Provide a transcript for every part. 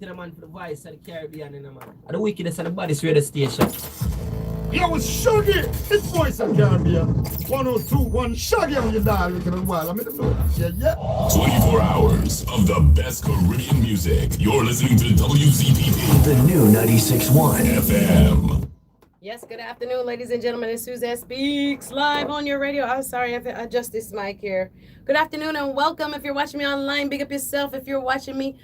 The man for the voice of the Caribbean in the man. And the wickedest and the baddest radio station. Yo, it's Shaggy. It's Voice of Caribbean. 1021 Shaggy on your dial looking a while. I mean, know that. Yeah. 24 hours of the best Caribbean music. You're listening to WZPP, The new 96.1 FM. Yes, good afternoon, ladies and gentlemen. It's Suzette Speaks live on your radio. I'm sorry, I have to adjust this mic here. Good afternoon and welcome. If you're watching me online, big up yourself. If you're watching me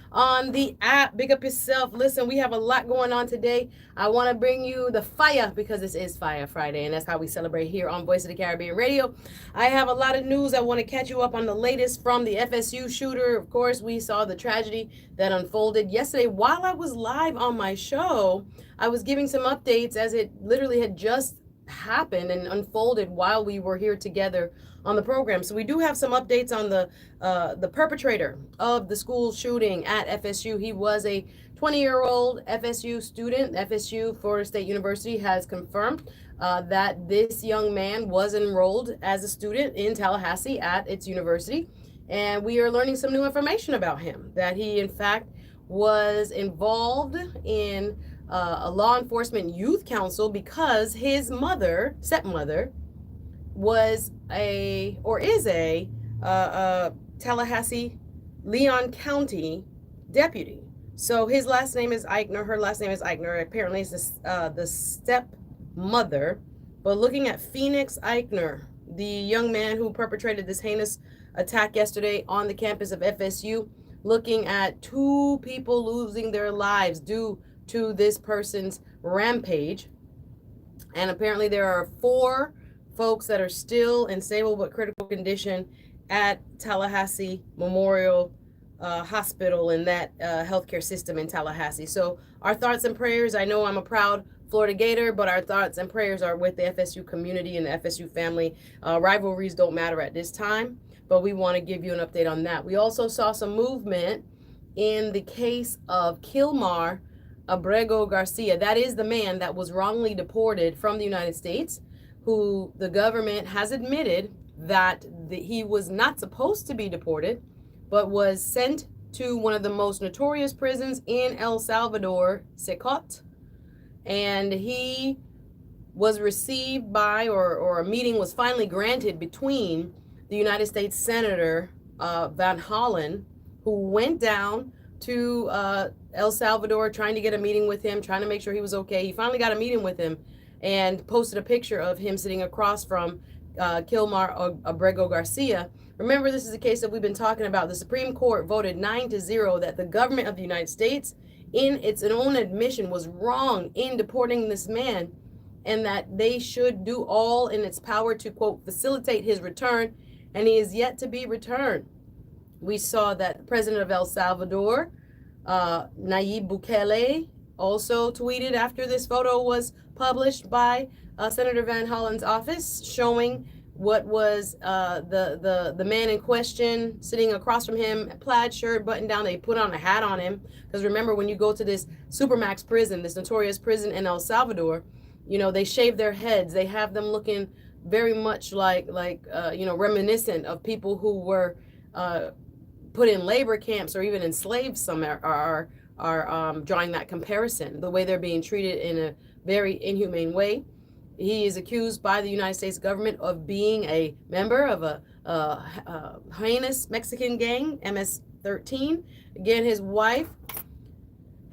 on the app, big up yourself. Listen, we have a lot going on today. I want to bring you the fire because this is Fire Friday, and that's how we celebrate here on Voice of the Caribbean Radio. I have a lot of news. I want to catch you up on the latest from the FSU shooter. Of course, we saw the tragedy that unfolded yesterday while I was live on my show. I was giving some updates as it literally had just happened and unfolded while we were here together on the program. So we do have some updates on the perpetrator of the school shooting at FSU. He was a 20-year-old FSU student. FSU, Florida State University, has confirmed that this young man was enrolled as a student in Tallahassee at its university. And we are learning some new information about him, that he in fact was involved in a law enforcement youth council because his stepmother, was is a Tallahassee, Leon County deputy. So his last name is Eichner. Her last name is Eichner. Apparently it's the stepmother. But looking at Phoenix Eichner, the young man who perpetrated this heinous attack yesterday on the campus of FSU, looking at 2 people losing their lives due to this person's rampage. And apparently there are 4 folks that are still in stable but critical condition at Tallahassee Memorial Hospital in that healthcare system in Tallahassee. So our thoughts and prayers, I know I'm a proud Florida Gator, but our thoughts and prayers are with the FSU community and the FSU family. Rivalries don't matter at this time, but we want to give you an update on that. We also saw some movement in the case of Kilmar Abrego Garcia. That is the man that was wrongly deported from the United States, who the government has admitted that he was not supposed to be deported, but was sent to one of the most notorious prisons in El Salvador, Secot. And he was received by, or a meeting was finally granted between the United States Senator Van Hollen, who went down to El Salvador trying to get a meeting with him, trying to make sure he was okay. He finally got a meeting with him and posted a picture of him sitting across from Kilmar Abrego Garcia. Remember, this is a case that we've been talking about. The Supreme Court voted 9-0 that the government of the United States, in its own admission, was wrong in deporting this man, and that they should do all in its power to, quote, facilitate his return, and he is yet to be returned. We saw that the president of El Salvador, Nayib Bukele, also tweeted after this photo was published by Senator Van Hollen's office, showing what was the man in question sitting across from him, plaid shirt, button down. They put on a hat on him because remember, when you go to this Supermax prison, this notorious prison in El Salvador, you know, they shave their heads. They have them looking very much like reminiscent of people who were put in labor camps or even enslaved. Some are drawing that comparison, the way they're being treated in a very inhumane way. He is accused by the United States government of being a member of a heinous Mexican gang, MS-13. Again, his wife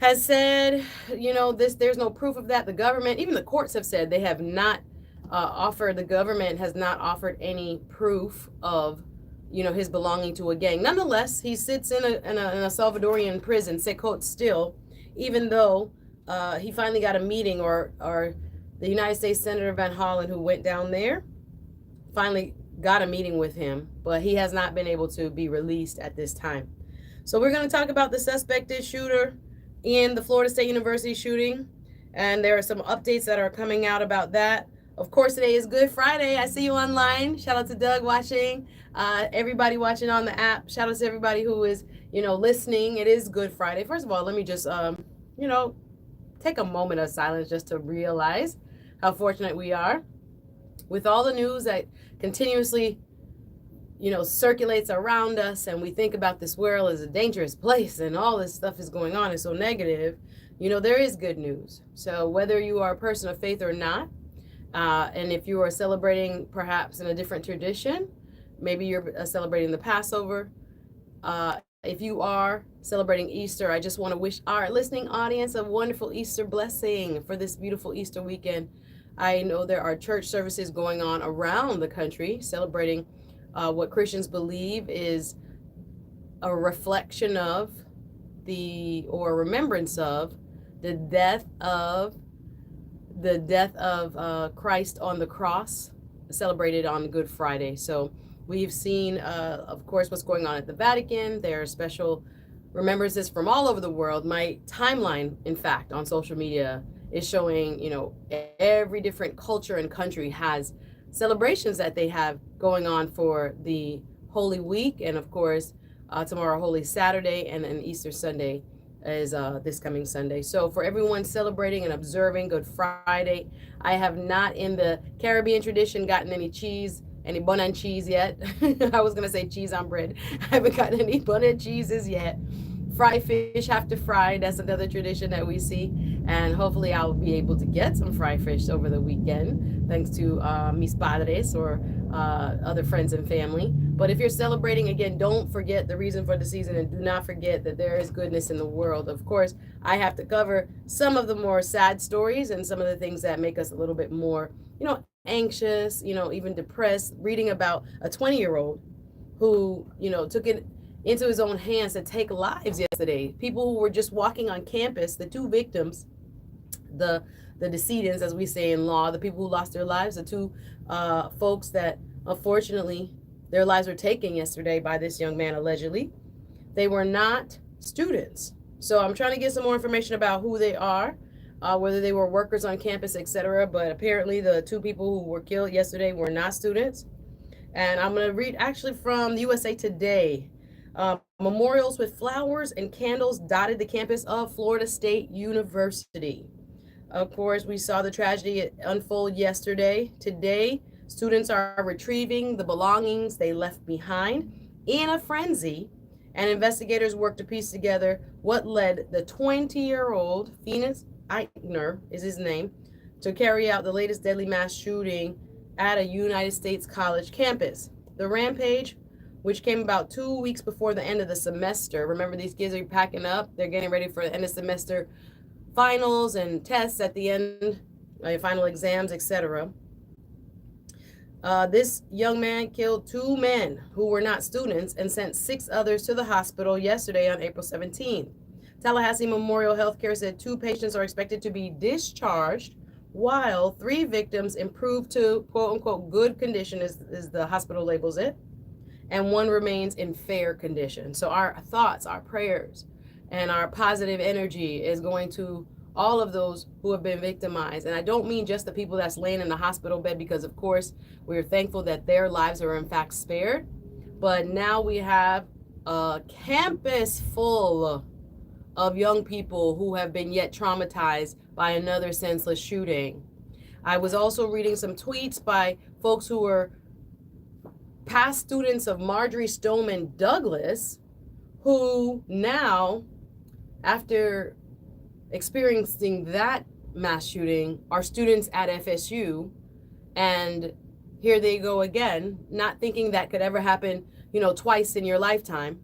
has said, there's no proof of that. The government, even the courts have said they have not the government has not offered any proof of his belonging to a gang. Nonetheless, he sits in a Salvadorian prison, Secot still, even though he finally got a meeting, or the United States Senator Van Hollen, who went down there, finally got a meeting with him, but he has not been able to be released at this time. So we're going to talk about the suspected shooter in the Florida State University shooting, and there are some updates that are coming out about that. Of course, today is Good Friday. I see you online. Shout out to Doug watching, everybody watching on the app. Shout out to everybody who is, listening. It is Good Friday. First of all, let me just, take a moment of silence just to realize how fortunate we are with all the news that continuously, circulates around us, and we think about this world as a dangerous place and all this stuff is going on and so negative, there is good news. So whether you are a person of faith or not, and if you are celebrating perhaps in a different tradition, maybe you're celebrating the Passover. If you are celebrating Easter, I just want to wish our listening audience a wonderful Easter blessing for this beautiful Easter weekend. I know there are church services going on around the country celebrating what Christians believe is a reflection of or remembrance of the death of Christ on the cross, celebrated on Good Friday. So we've seen, of course, what's going on at the Vatican. There are special remembrances from all over the world. My timeline, in fact, on social media is showing, every different culture and country has celebrations that they have going on for the Holy Week. And of course, tomorrow, Holy Saturday, and then Easter Sunday is this coming Sunday. So for everyone celebrating and observing Good Friday, I have not, in the Caribbean tradition, gotten any bun and cheese yet. I was gonna say cheese on bread. I haven't gotten any bun and cheeses yet. Fry fish have to fry. That's another tradition that we see. And hopefully I'll be able to get some fried fish over the weekend, thanks to mis padres or other friends and family. But if you're celebrating, again, don't forget the reason for the season, and do not forget that there is goodness in the world. Of course, I have to cover some of the more sad stories and some of the things that make us a little bit more, anxious, even depressed, reading about a 20-year-old who, took it into his own hands to take lives yesterday. People who were just walking on campus, the two victims, the decedents, as we say in law, the people who lost their lives, the two folks that unfortunately their lives were taken yesterday by this young man, allegedly. They were not students. So I'm trying to get some more information about who they are, whether they were workers on campus, etc. But apparently the two people who were killed yesterday were not students. And I'm going to read actually from the USA Today. Memorials with flowers and candles dotted the campus of Florida State University. Of course, we saw the tragedy unfold yesterday. Today, students are retrieving the belongings they left behind in a frenzy, and investigators work to piece together what led the 20-year-old, Phoenix Eichner is his name, to carry out the latest deadly mass shooting at a United States college campus. The rampage, which came about 2 weeks before the end of the semester. Remember, these kids are packing up. They're getting ready for the end of semester finals and tests at the end, final exams, etc. This young man killed 2 men who were not students and sent 6 others to the hospital yesterday on April 17th. Tallahassee Memorial Healthcare said 2 patients are expected to be discharged, while 3 victims improved to quote-unquote good condition, as the hospital labels it, and 1 remains in fair condition. So our thoughts, our prayers, and our positive energy is going to all of those who have been victimized. And I don't mean just the people that's laying in the hospital bed, because of course we're thankful that their lives are in fact spared. But now we have a campus full of young people who have been yet traumatized by another senseless shooting. I was also reading some tweets by folks who were past students of Marjorie Stoneman Douglas, who now, after experiencing that mass shooting, are students at FSU, and here they go again, not thinking that could ever happen, twice in your lifetime.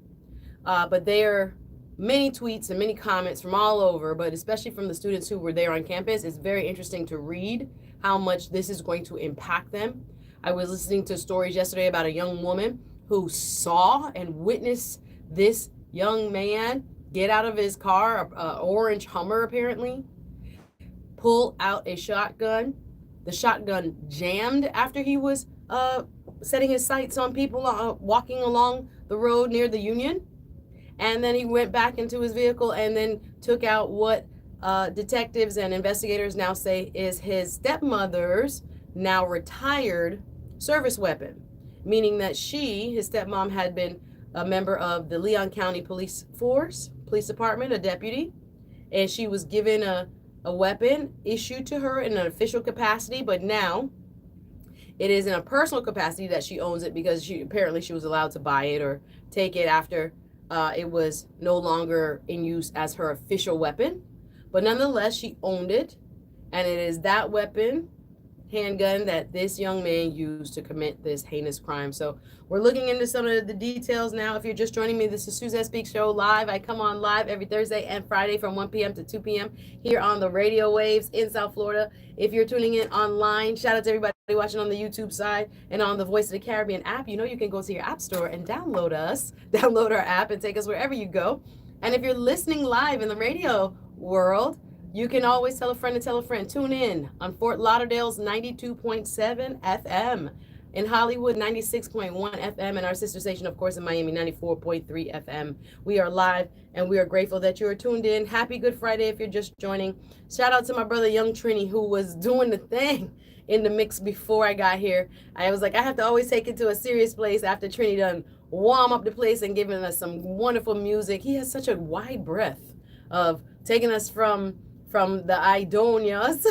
But there are many tweets and many comments from all over, but especially from the students who were there on campus. It's very interesting to read how much this is going to impact them. I was listening to stories yesterday about a young woman who saw and witnessed this young man get out of his car, an orange Hummer apparently, pull out a shotgun. The shotgun jammed after he was setting his sights on people walking along the road near the Union. And then he went back into his vehicle and then took out what detectives and investigators now say is his stepmother's now retired service weapon, meaning that his stepmom, had been a member of the Leon County Police Department, a deputy, and she was given a weapon issued to her in an official capacity, but now It is in a personal capacity that she owns it because she was allowed to buy it or take it after it was no longer in use as her official weapon. But nonetheless, she owned it, and it is that weapon, handgun, that this young man used to commit this heinous crime. So we're looking into some of the details now. If you're just joining me, this is Suzette Speaks Show Live. I come on live every Thursday and Friday from 1 p.m. to 2 p.m. here on the radio waves in South Florida. If you're tuning in online, shout out to everybody watching on the YouTube side and on the Voice of the Caribbean app. You know you can go to your app store and download our app and take us wherever you go. And if you're listening live in the radio world, you can always tell a friend to tell a friend. Tune in on Fort Lauderdale's 92.7 FM, in Hollywood 96.1 FM, and our sister station, of course, in Miami 94.3 FM. We are live, and we are grateful that you are tuned in. Happy Good Friday if you're just joining. Shout out to my brother Young Trini, who was doing the thing in the mix before I got here. I was like, I have to always take it to a serious place after Trini done warm up the place and giving us some wonderful music. He has such a wide breadth of taking us from the Idonias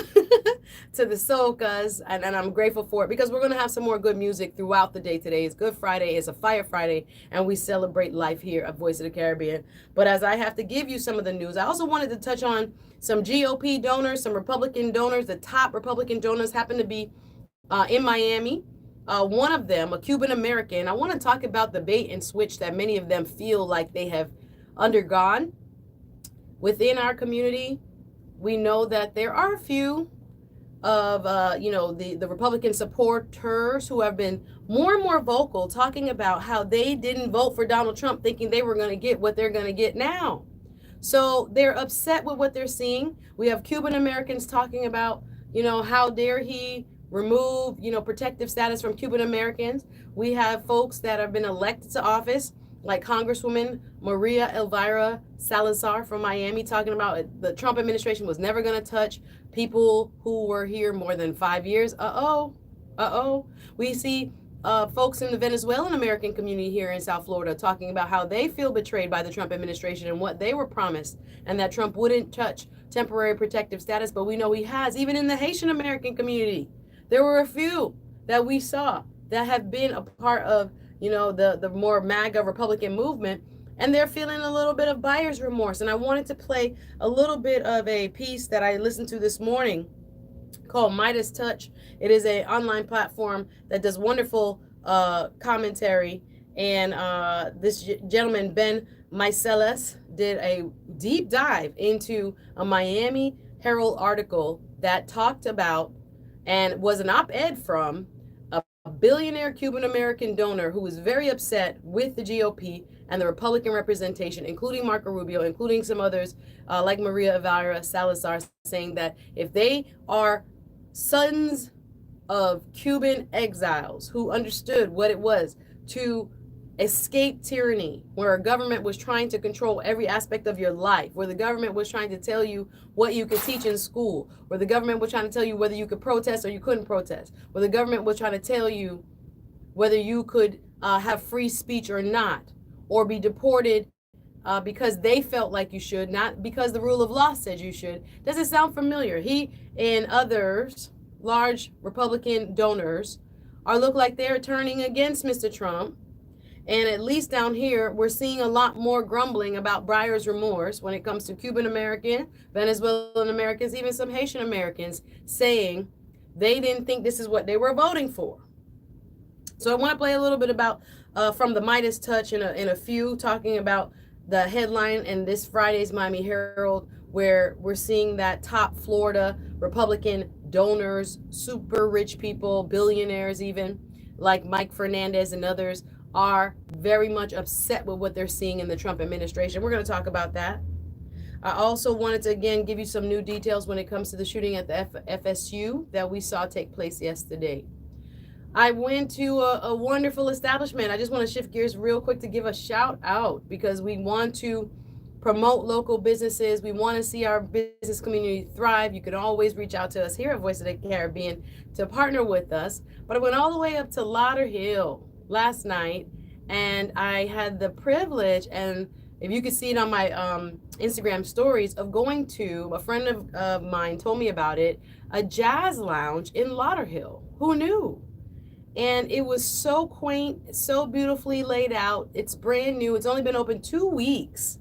to the socas, and I'm grateful for it because we're going to have some more good music throughout the day today. It's Good Friday, it's a Fire Friday, and we celebrate life here at Voice of the Caribbean. But as I have to give you some of the news, I also wanted to touch on some GOP donors, some Republican donors. The top Republican donors happen to be in Miami. One of them, a Cuban American. I want to talk about the bait and switch that many of them feel like they have undergone within our community. We know that there are a few of, the Republican supporters who have been more and more vocal, talking about how they didn't vote for Donald Trump thinking they were going to get what they're going to get now. So they're upset with what they're seeing. We have Cuban Americans talking about, how dare he remove, protective status from Cuban Americans. We have folks that have been elected to office, like Congresswoman Maria Elvira Salazar from Miami, talking about the Trump administration was never going to touch people who were here more than 5 years. We see folks in the Venezuelan American community here in South Florida talking about how they feel betrayed by the Trump administration and what they were promised, and that Trump wouldn't touch temporary protective status. But we know he has. Even in the Haitian American community, there were a few that we saw that have been a part of the more MAGA Republican movement, and they're feeling a little bit of buyer's remorse. And I wanted to play a little bit of a piece that I listened to this morning called Midas Touch. It is an online platform that does wonderful commentary. And this gentleman, Ben Meiselas, did a deep dive into a Miami Herald article that talked about and was an op-ed from a billionaire Cuban American donor who was very upset with the GOP and the Republican representation, including Marco Rubio, including some others like Maria Elvira Salazar, saying that if they are sons of Cuban exiles who understood what it was to escape tyranny, where a government was trying to control every aspect of your life, where the government was trying to tell you what you could teach in school, where the government was trying to tell you whether you could protest or you couldn't protest, where the government was trying to tell you whether you could have free speech or not, or be deported because they felt like you should, not because the rule of law said you should. Does it sound familiar? He and others, large Republican donors, look like they're turning against Mr. Trump. And at least down here, we're seeing a lot more grumbling about buyer's remorse when it comes to Cuban American, Venezuelan Americans, even some Haitian Americans saying they didn't think this is what they were voting for. So I want to play a little bit about from the Midas Touch in a few, talking about the headline in this Friday's Miami Herald, where we're seeing that top Florida Republican donors, super rich people, billionaires even, like Mike Fernandez and others, are very much upset with what they're seeing in the Trump administration. We're going to talk about that. I also wanted to, again, give you some new details when it comes to the shooting at the FSU that we saw take place yesterday. I went to a wonderful establishment. I just want to shift gears real quick to give a shout out because we want to promote local businesses. We want to see our business community thrive. You can always reach out to us here at Voice of the Caribbean to partner with us. But I went all the way up to Lauderhill last night, and I had the privilege, and if you could see it on my Instagram stories, of going to, a friend of mine told me about it, a jazz lounge in Lauderhill. Who knew? And it was so quaint, so beautifully laid out. It's brand new. It's only been open 2 weeks.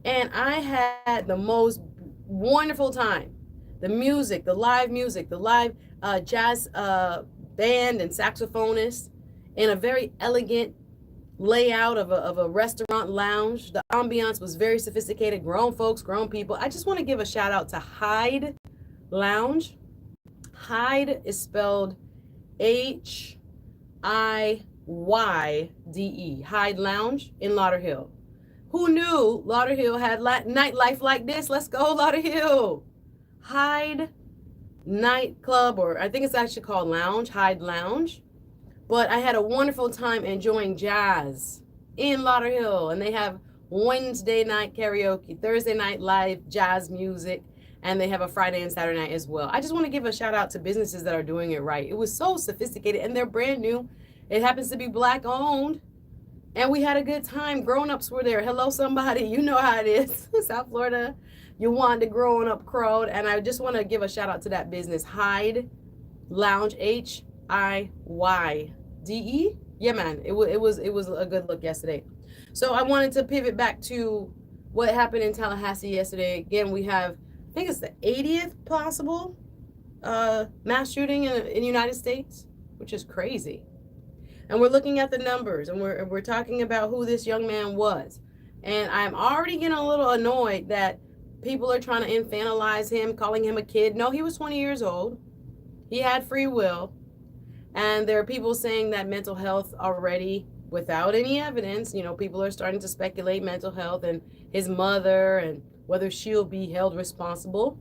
And I had the most wonderful time. The music, the live jazz band and saxophonist in a very elegant layout of a restaurant lounge. The ambiance was very sophisticated, grown folks, grown people. I just want to give a shout out to Hyde Lounge. Hyde is spelled Hyde, Hyde Lounge in Lauderhill. Who knew Lauderhill had nightlife like this? Let's go, Lauderhill. Hyde nightclub, or I think it's actually called Lounge, Hyde Lounge. But I had a wonderful time enjoying jazz in Lauderhill, and they have Wednesday night karaoke, Thursday night live jazz music, and they have a Friday and Saturday night as well. I just want to give a shout out to businesses that are doing it right. It was so sophisticated, and they're brand new. It happens to be Black owned, and we had a good time. Grown-ups were there. Hello, somebody. You know how it is. South Florida, you want the growing up crowd, and I just want to give a shout out to that business, Hyde Lounge, Hyde. Yeah, man, it was a good look yesterday. So I wanted to pivot back to what happened in Tallahassee yesterday. Again, we have, I think it's the 80th possible mass shooting in the United States, which is crazy. And we're looking at the numbers, and we're talking about who this young man was. And I'm already getting a little annoyed that people are trying to infantilize him, calling him a kid. No, he was 20 years old. He had free will. And there are people saying that mental health already, without any evidence, people are starting to speculate mental health and his mother and whether she'll be held responsible.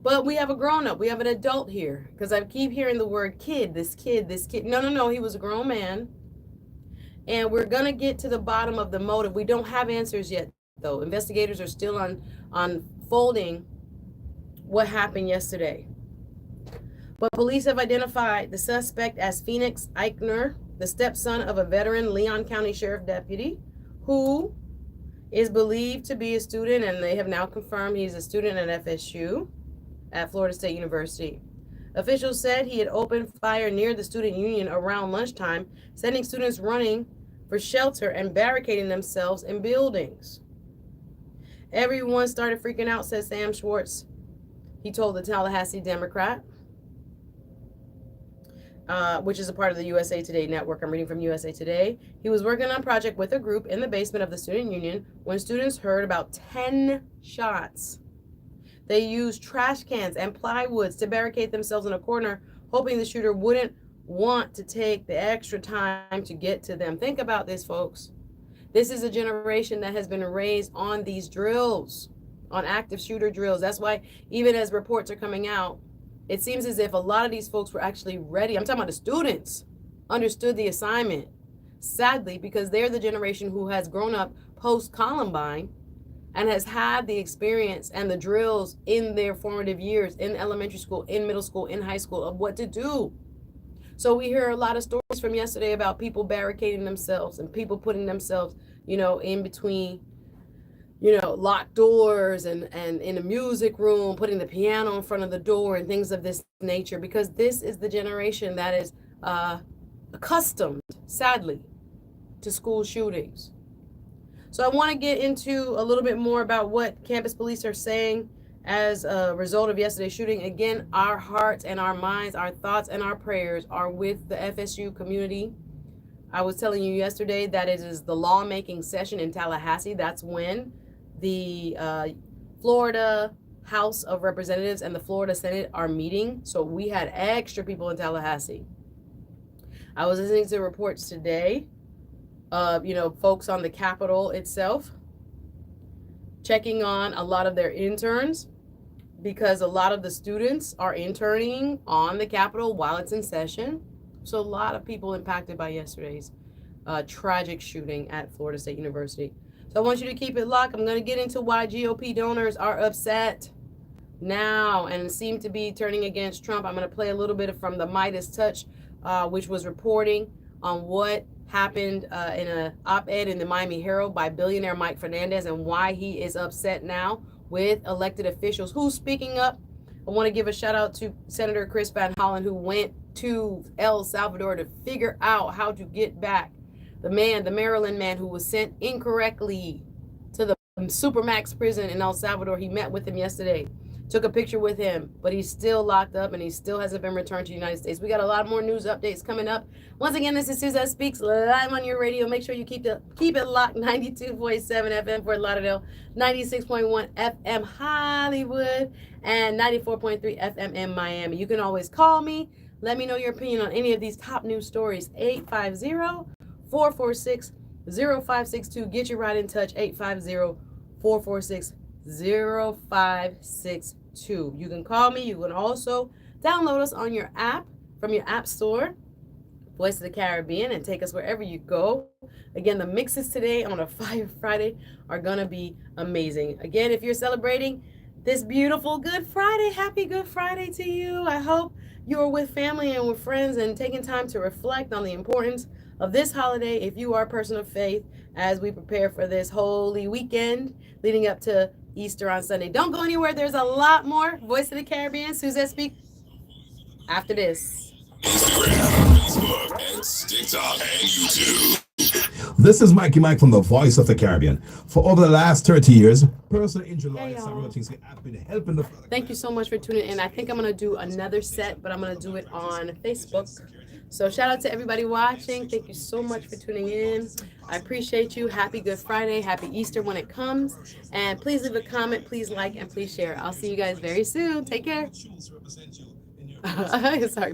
But we have a grown-up, we have an adult here, because I keep hearing the word kid, this kid. No, he was a grown man. And we're going to get to the bottom of the motive. We don't have answers yet, though. Investigators are still unfolding what happened yesterday. But police have identified the suspect as Phoenix Eichner, the stepson of a veteran Leon County Sheriff deputy, who is believed to be a student, and they have now confirmed he's a student at FSU at Florida State University. Officials said he had opened fire near the student union around lunchtime, sending students running for shelter and barricading themselves in buildings. Everyone started freaking out, said Sam Schwartz. He told the Tallahassee Democrat, which is a part of the USA Today network. I'm reading from USA Today. He was working on a project with a group in the basement of the student union when students heard about 10 shots. They used trash cans and plywoods to barricade themselves in a corner, hoping the shooter wouldn't want to take the extra time to get to them. Think about this, folks. This is a generation that has been raised on these drills, on active shooter drills. That's why even as reports are coming out, it seems as if a lot of these folks were actually ready. I'm talking about the students, understood the assignment. Sadly, because they're the generation who has grown up post-Columbine and has had the experience and the drills in their formative years, in elementary school, in middle school, in high school, of what to do. So we hear a lot of stories from yesterday about people barricading themselves and people putting themselves, in between, locked doors and in a music room, putting the piano in front of the door and things of this nature, because this is the generation that is accustomed, sadly, to school shootings. So I want to get into a little bit more about what campus police are saying as a result of yesterday's shooting. Again, our hearts and our minds, our thoughts and our prayers are with the FSU community. I was telling you yesterday that it is the lawmaking session in Tallahassee. That's when the Florida House of Representatives and the Florida Senate are meeting. So we had extra people in Tallahassee. I was listening to reports today of, folks on the Capitol itself, checking on a lot of their interns, because a lot of the students are interning on the Capitol while it's in session. So a lot of people impacted by yesterday's tragic shooting at Florida State University. So I want you to keep it locked. I'm going to get into why GOP donors are upset now and seem to be turning against Trump. I'm going to play a little bit from the Midas Touch, which was reporting on what happened in an op-ed in the Miami Herald by billionaire Mike Fernandez, and why he is upset now with elected officials who's speaking up I want to give a shout out to Senator Chris Van Hollen, who went to El Salvador to figure out how to get back the Maryland man who was sent incorrectly to the Supermax prison in El Salvador. He met with him yesterday, took a picture with him, but he's still locked up and he still hasn't been returned to the United States. We got a lot more news updates coming up. Once again, this is Suzette Speaks live on your radio. Make sure you keep it locked. 92.7 FM Fort Lauderdale, 96.1 FM Hollywood, and 94.3 FM in Miami. You can always call me. Let me know your opinion on any of these top news stories. 850-446-0562. Get you right in touch. 850-446-0562. You can call me. You can also download us on your app from your app store, Voice of the Caribbean, and take us wherever you go. Again, the mixes today on a Fire Friday are going to be amazing. Again, if you're celebrating this beautiful Good Friday, happy Good Friday to you. I hope you're with family and with friends and taking time to reflect on the importance of this holiday if you are a person of faith as we prepare for this holy weekend leading up to Easter on Sunday. Don't go anywhere. There's a lot more. Voice of the Caribbean, Suzette Speak, after this. Instagram, Facebook, and TikTok, and YouTube. This is Mikey Mike from the Voice of the Caribbean. For over the last 30 years, personal injury lawyers and real things have been helping the... Thank you so much for tuning in. I think I'm going to do another set, but I'm going to do it on Facebook. So shout out to everybody watching. Thank you so much for tuning in. I appreciate you. Happy Good Friday. Happy Easter when it comes. And please leave a comment. Please like and please share. I'll see you guys very soon. Take care. Sorry.